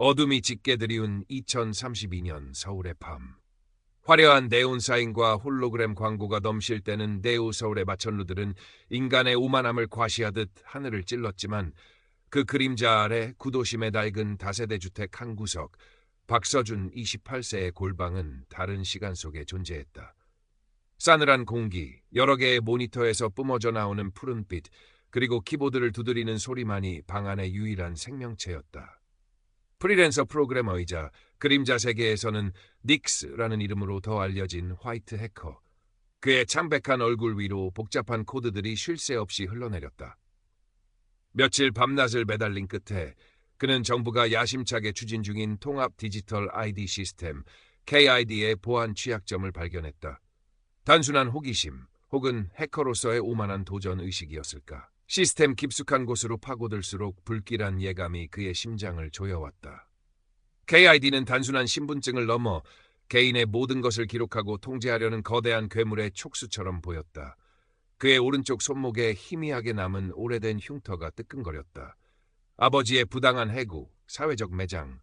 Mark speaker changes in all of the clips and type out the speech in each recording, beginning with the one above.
Speaker 1: 어둠이 짙게 드리운 2032년 서울의 밤. 화려한 네온 사인과 홀로그램 광고가 넘실 때는 네오 서울의 마천루들은 인간의 오만함을 과시하듯 하늘을 찔렀지만 그 그림자 아래 구도심에 낡은 다세대 주택 한 구석, 박서준 28세의 골방은 다른 시간 속에 존재했다. 싸늘한 공기, 여러 개의 모니터에서 뿜어져 나오는 푸른빛, 그리고 키보드를 두드리는 소리만이 방 안의 유일한 생명체였다. 프리랜서 프로그래머이자 그림자 세계에서는 닉스라는 이름으로 더 알려진 화이트 해커. 그의 창백한 얼굴 위로 복잡한 코드들이 쉴 새 없이 흘러내렸다. 며칠 밤낮을 매달린 끝에 그는 정부가 야심차게 추진 중인 통합 디지털 아이디 시스템 KID의 보안 취약점을 발견했다. 단순한 호기심 혹은 해커로서의 오만한 도전 의식이었을까? 시스템 깊숙한 곳으로 파고들수록 불길한 예감이 그의 심장을 조여왔다. KID는 단순한 신분증을 넘어 개인의 모든 것을 기록하고 통제하려는 거대한 괴물의 촉수처럼 보였다. 그의 오른쪽 손목에 희미하게 남은 오래된 흉터가 뜨끔거렸다. 아버지의 부당한 해고, 사회적 매장,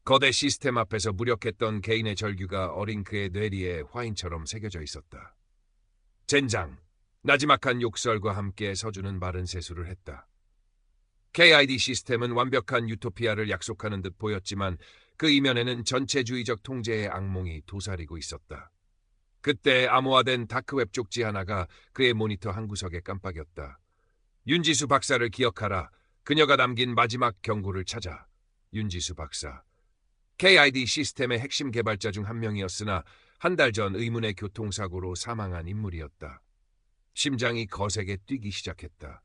Speaker 1: 거대 시스템 앞에서 무력했던 개인의 절규가 어린 그의 뇌리에 화인처럼 새겨져 있었다. 젠장! 나지막한 욕설과 함께 서준은 마른 세수를 했다. KID 시스템은 완벽한 유토피아를 약속하는 듯 보였지만 그 이면에는 전체주의적 통제의 악몽이 도사리고 있었다. 그때 암호화된 다크웹 쪽지 하나가 그의 모니터 한 구석에 깜빡였다. 윤지수 박사를 기억하라. 그녀가 남긴 마지막 경고를 찾아. 윤지수 박사. KID 시스템의 핵심 개발자 중 한 명이었으나 한 달 전 의문의 교통사고로 사망한 인물이었다. 심장이 거세게 뛰기 시작했다.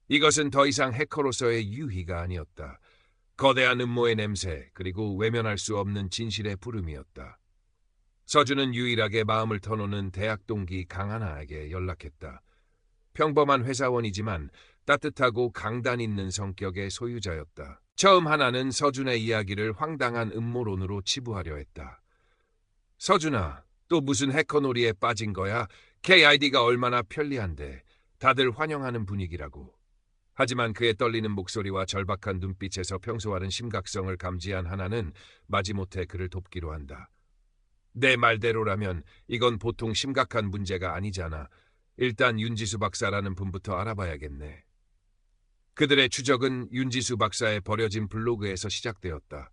Speaker 1: 이것은 더 이상 해커로서의 유희가 아니었다. 거대한 음모의 냄새 그리고 외면할 수 없는 진실의 부름이었다. 서준은 유일하게 마음을 터놓는 대학 동기 강하나에게 연락했다. 평범한 회사원이지만 따뜻하고 강단 있는 성격의 소유자였다. 처음 하나는 서준의 이야기를 황당한 음모론으로 치부하려 했다. 서준아, 또 무슨 해커놀이에 빠진 거야? KID가 얼마나 편리한데 다들 환영하는 분위기라고. 하지만 그의 떨리는 목소리와 절박한 눈빛에서 평소와는 심각성을 감지한 하나는 마지못해 그를 돕기로 한다. 내 말대로라면 이건 보통 심각한 문제가 아니잖아. 일단 윤지수 박사라는 분부터 알아봐야겠네. 그들의 추적은 윤지수 박사의 버려진 블로그에서 시작되었다.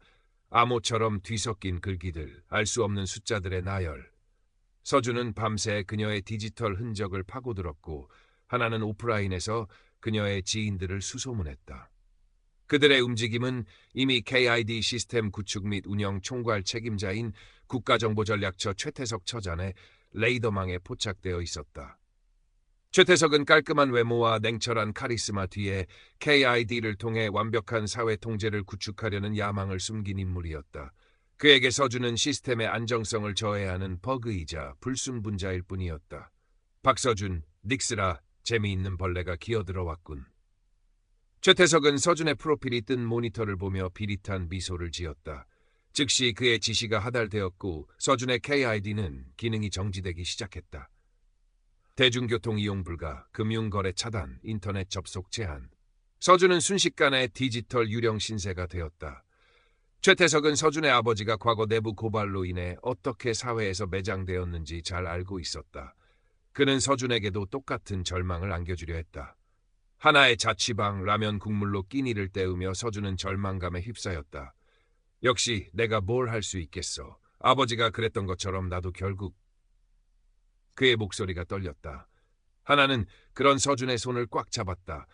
Speaker 1: 암호처럼 뒤섞인 글귀들, 알 수 없는 숫자들의 나열. 서준은 밤새 그녀의 디지털 흔적을 파고들었고 하나는 오프라인에서 그녀의 지인들을 수소문했다. 그들의 움직임은 이미 KID 시스템 구축 및 운영 총괄 책임자인 국가정보전략처 최태석 처장의 레이더망에 포착되어 있었다. 최태석은 깔끔한 외모와 냉철한 카리스마 뒤에 KID를 통해 완벽한 사회 통제를 구축하려는 야망을 숨긴 인물이었다. 그에게 서준은 시스템의 안정성을 저해하는 버그이자 불순분자일 뿐이었다. 박서준, 닉스라, 재미있는 벌레가 기어들어왔군. 최태석은 서준의 프로필이 뜬 모니터를 보며 비릿한 미소를 지었다. 즉시 그의 지시가 하달되었고 서준의 KID는 기능이 정지되기 시작했다. 대중교통 이용 불가, 금융거래 차단, 인터넷 접속 제한. 서준은 순식간에 디지털 유령 신세가 되었다. 최태석은 서준의 아버지가 과거 내부 고발로 인해 어떻게 사회에서 매장되었는지 잘 알고 있었다. 그는 서준에게도 똑같은 절망을 안겨주려 했다. 하나의 자취방 라면 국물로 끼니를 때우며 서준은 절망감에 휩싸였다. 역시 내가 뭘 할 수 있겠어. 아버지가 그랬던 것처럼 나도 결국. 그의 목소리가 떨렸다. 하나는 그런 서준의 손을 꽉 잡았다.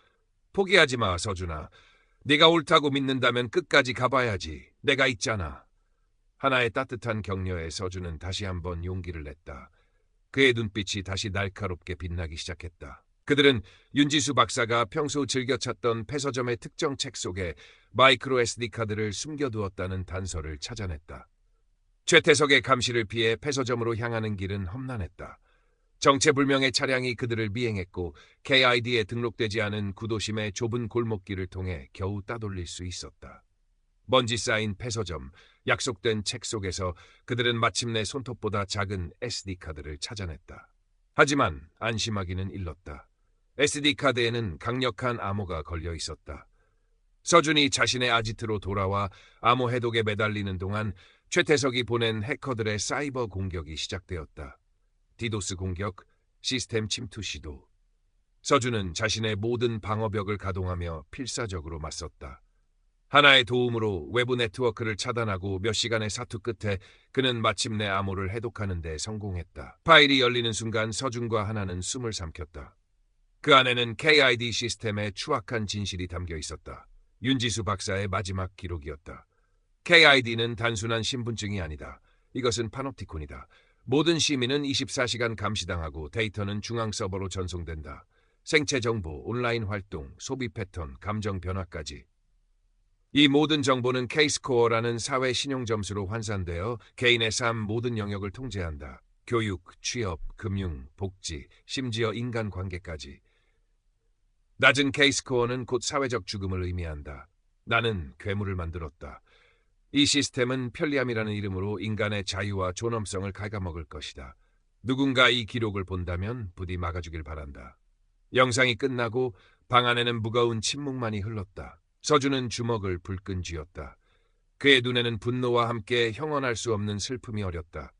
Speaker 1: 포기하지 마, 서준아. 네가 옳다고 믿는다면 끝까지 가봐야지. 내가 있잖아. 하나의 따뜻한 격려에 서준은 다시 한번 용기를 냈다. 그의 눈빛이 다시 날카롭게 빛나기 시작했다. 그들은 윤지수 박사가 평소 즐겨 찾던 폐서점의 특정 책 속에 마이크로 SD카드를 숨겨두었다는 단서를 찾아냈다. 최태석의 감시를 피해 폐서점으로 향하는 길은 험난했다. 정체불명의 차량이 그들을 미행했고 KID에 등록되지 않은 구도심의 좁은 골목길을 통해 겨우 따돌릴 수 있었다. 먼지 쌓인 폐서점, 약속된 책 속에서 그들은 마침내 손톱보다 작은 SD카드를 찾아냈다. 하지만 안심하기는 일렀다. SD카드에는 강력한 암호가 걸려 있었다. 서준이 자신의 아지트로 돌아와 암호 해독에 매달리는 동안 최태석이 보낸 해커들의 사이버 공격이 시작되었다. 디도스 공격, 시스템 침투 시도. 서준은 자신의 모든 방어벽을 가동하며 필사적으로 맞섰다. 하나의 도움으로 외부 네트워크를 차단하고 몇 시간의 사투 끝에 그는 마침내 암호를 해독하는 데 성공했다. 파일이 열리는 순간 서준과 하나는 숨을 삼켰다. 그 안에는 KID 시스템의 추악한 진실이 담겨 있었다. 윤지수 박사의 마지막 기록이었다. KID는 단순한 신분증이 아니다. 이것은 파놉티콘이다. 모든 시민은 24시간 감시당하고 데이터는 중앙 서버로 전송된다. 생체 정보, 온라인 활동, 소비 패턴, 감정 변화까지. 이 모든 정보는 K스코어라는 사회 신용 점수로 환산되어 개인의 삶 모든 영역을 통제한다. 교육, 취업, 금융, 복지, 심지어 인간관계까지. 낮은 K스코어는 곧 사회적 죽음을 의미한다. 나는 괴물을 만들었다. 이 시스템은 편리함이라는 이름으로 인간의 자유와 존엄성을 갉아먹을 것이다. 누군가 이 기록을 본다면 부디 막아주길 바란다. 영상이 끝나고 방 안에는 무거운 침묵만이 흘렀다. 서준은 주먹을 불끈 쥐었다. 그의 눈에는 분노와 함께 형언할 수 없는 슬픔이 어렸다.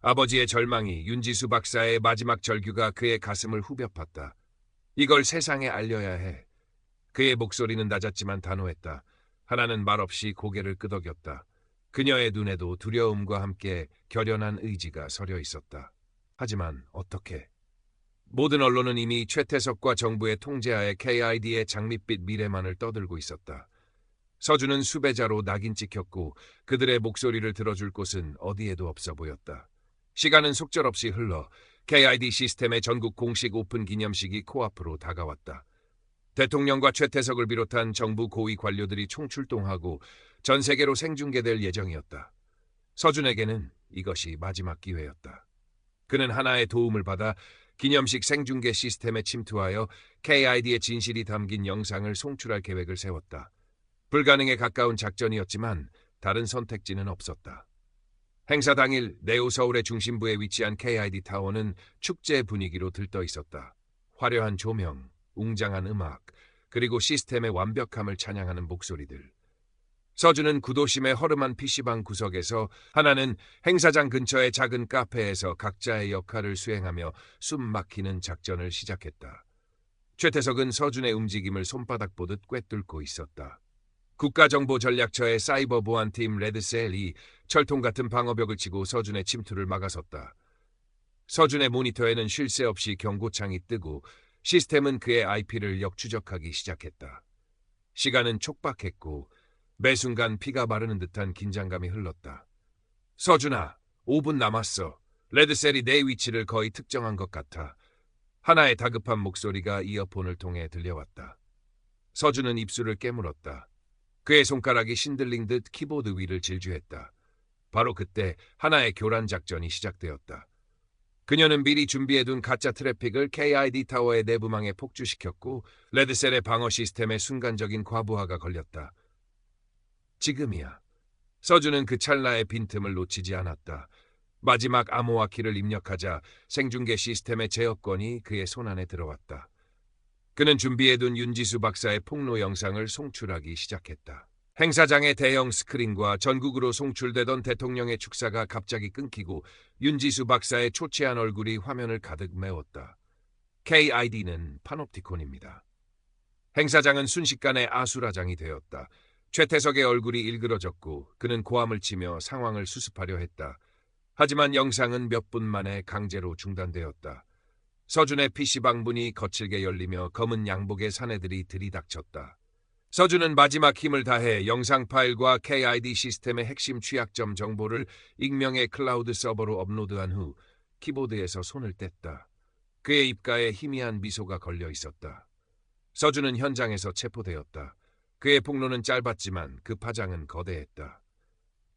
Speaker 1: 아버지의 절망이, 윤지수 박사의 마지막 절규가 그의 가슴을 후벼 팠다. 이걸 세상에 알려야 해. 그의 목소리는 낮았지만 단호했다. 하나는 말없이 고개를 끄덕였다. 그녀의 눈에도 두려움과 함께 결연한 의지가 서려 있었다. 하지만 어떻게? 모든 언론은 이미 최태석과 정부의 통제하에 KID의 장밋빛 미래만을 떠들고 있었다. 서준은 수배자로 낙인 찍혔고 그들의 목소리를 들어줄 곳은 어디에도 없어 보였다. 시간은 속절없이 흘러 KID 시스템의 전국 공식 오픈 기념식이 코앞으로 다가왔다. 대통령과 최태석을 비롯한 정부 고위 관료들이 총출동하고 전 세계로 생중계될 예정이었다. 서준에게는 이것이 마지막 기회였다. 그는 하나의 도움을 받아 기념식 생중계 시스템에 침투하여 KID의 진실이 담긴 영상을 송출할 계획을 세웠다. 불가능에 가까운 작전이었지만 다른 선택지는 없었다. 행사 당일 네오 서울의 중심부에 위치한 KID 타워는 축제 분위기로 들떠 있었다. 화려한 조명, 웅장한 음악, 그리고 시스템의 완벽함을 찬양하는 목소리들. 서준은 구도심의 허름한 PC방 구석에서, 하나는 행사장 근처의 작은 카페에서 각자의 역할을 수행하며 숨 막히는 작전을 시작했다. 최태석은 서준의 움직임을 손바닥 보듯 꿰뚫고 있었다. 국가정보전략처의 사이버 보안팀 레드셀이 철통 같은 방어벽을 치고 서준의 침투를 막아섰다. 서준의 모니터에는 쉴 새 없이 경고창이 뜨고 시스템은 그의 IP를 역추적하기 시작했다. 시간은 촉박했고 매 순간 피가 마르는 듯한 긴장감이 흘렀다. 서준아, 5분 남았어. 레드셀이 내 위치를 거의 특정한 것 같아. 하나의 다급한 목소리가 이어폰을 통해 들려왔다. 서준은 입술을 깨물었다. 그의 손가락이 신들린 듯 키보드 위를 질주했다. 바로 그때 하나의 교란 작전이 시작되었다. 그녀는 미리 준비해둔 가짜 트래픽을 KID 타워의 내부망에 폭주시켰고 레드셀의 방어 시스템에 순간적인 과부하가 걸렸다. 지금이야. 서준은 그 찰나의 빈틈을 놓치지 않았다. 마지막 암호화 키를 입력하자 생중계 시스템의 제어권이 그의 손안에 들어왔다. 그는 준비해둔 윤지수 박사의 폭로 영상을 송출하기 시작했다. 행사장의 대형 스크린과 전국으로 송출되던 대통령의 축사가 갑자기 끊기고 윤지수 박사의 초췌한 얼굴이 화면을 가득 메웠다. KID는 파놉티콘입니다. 행사장은 순식간에 아수라장이 되었다. 최태석의 얼굴이 일그러졌고 그는 고함을 치며 상황을 수습하려 했다. 하지만 영상은 몇 분 만에 강제로 중단되었다. 서준의 PC방 문이 거칠게 열리며 검은 양복의 사내들이 들이닥쳤다. 서준은 마지막 힘을 다해 영상 파일과 KID 시스템의 핵심 취약점 정보를 익명의 클라우드 서버로 업로드한 후 키보드에서 손을 뗐다. 그의 입가에 희미한 미소가 걸려 있었다. 서준은 현장에서 체포되었다. 그의 폭로는 짧았지만 그 파장은 거대했다.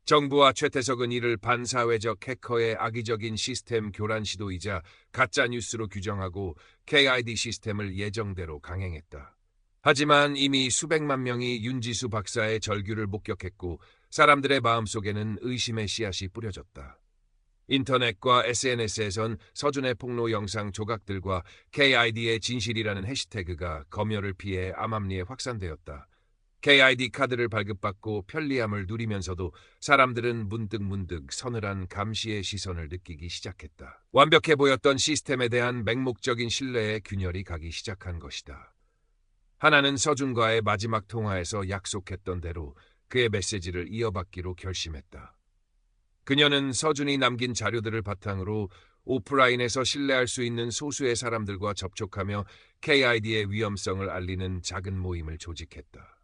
Speaker 1: 정부와 최태석은 이를 반사회적 해커의 악의적인 시스템 교란 시도이자 가짜 뉴스로 규정하고 KID 시스템을 예정대로 강행했다. 하지만 이미 수백만 명이 윤지수 박사의 절규를 목격했고 사람들의 마음속에는 의심의 씨앗이 뿌려졌다. 인터넷과 SNS에선 서준의 폭로 영상 조각들과 KID의 진실이라는 해시태그가 검열을 피해 암암리에 확산되었다. KID 카드를 발급받고 편리함을 누리면서도 사람들은 문득문득 서늘한 감시의 시선을 느끼기 시작했다. 완벽해 보였던 시스템에 대한 맹목적인 신뢰에 균열이 가기 시작한 것이다. 하나는 서준과의 마지막 통화에서 약속했던 대로 그의 메시지를 이어받기로 결심했다. 그녀는 서준이 남긴 자료들을 바탕으로 오프라인에서 신뢰할 수 있는 소수의 사람들과 접촉하며 KID의 위험성을 알리는 작은 모임을 조직했다.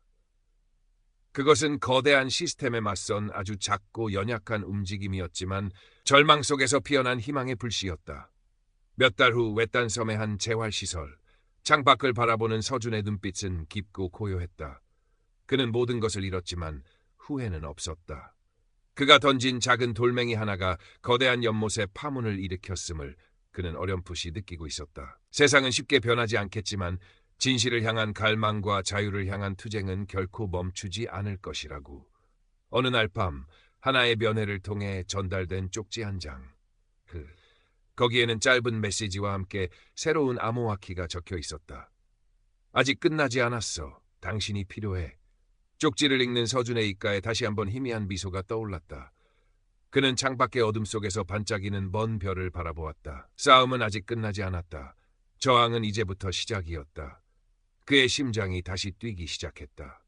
Speaker 1: 그것은 거대한 시스템에 맞선 아주 작고 연약한 움직임이었지만 절망 속에서 피어난 희망의 불씨였다. 몇 달 후 외딴 섬의 한 재활시설. 창밖을 바라보는 서준의 눈빛은 깊고 고요했다. 그는 모든 것을 잃었지만 후회는 없었다. 그가 던진 작은 돌멩이 하나가 거대한 연못에 파문을 일으켰음을 그는 어렴풋이 느끼고 있었다. 세상은 쉽게 변하지 않겠지만 진실을 향한 갈망과 자유를 향한 투쟁은 결코 멈추지 않을 것이라고. 어느 날 밤 하나의 면회를 통해 전달된 쪽지 한 장. 거기에는 짧은 메시지와 함께 새로운 암호화키가 적혀 있었다. 아직 끝나지 않았어. 당신이 필요해. 쪽지를 읽는 서준의 입가에 다시 한번 희미한 미소가 떠올랐다. 그는 창밖의 어둠 속에서 반짝이는 먼 별을 바라보았다. 싸움은 아직 끝나지 않았다. 저항은 이제부터 시작이었다. 그의 심장이 다시 뛰기 시작했다.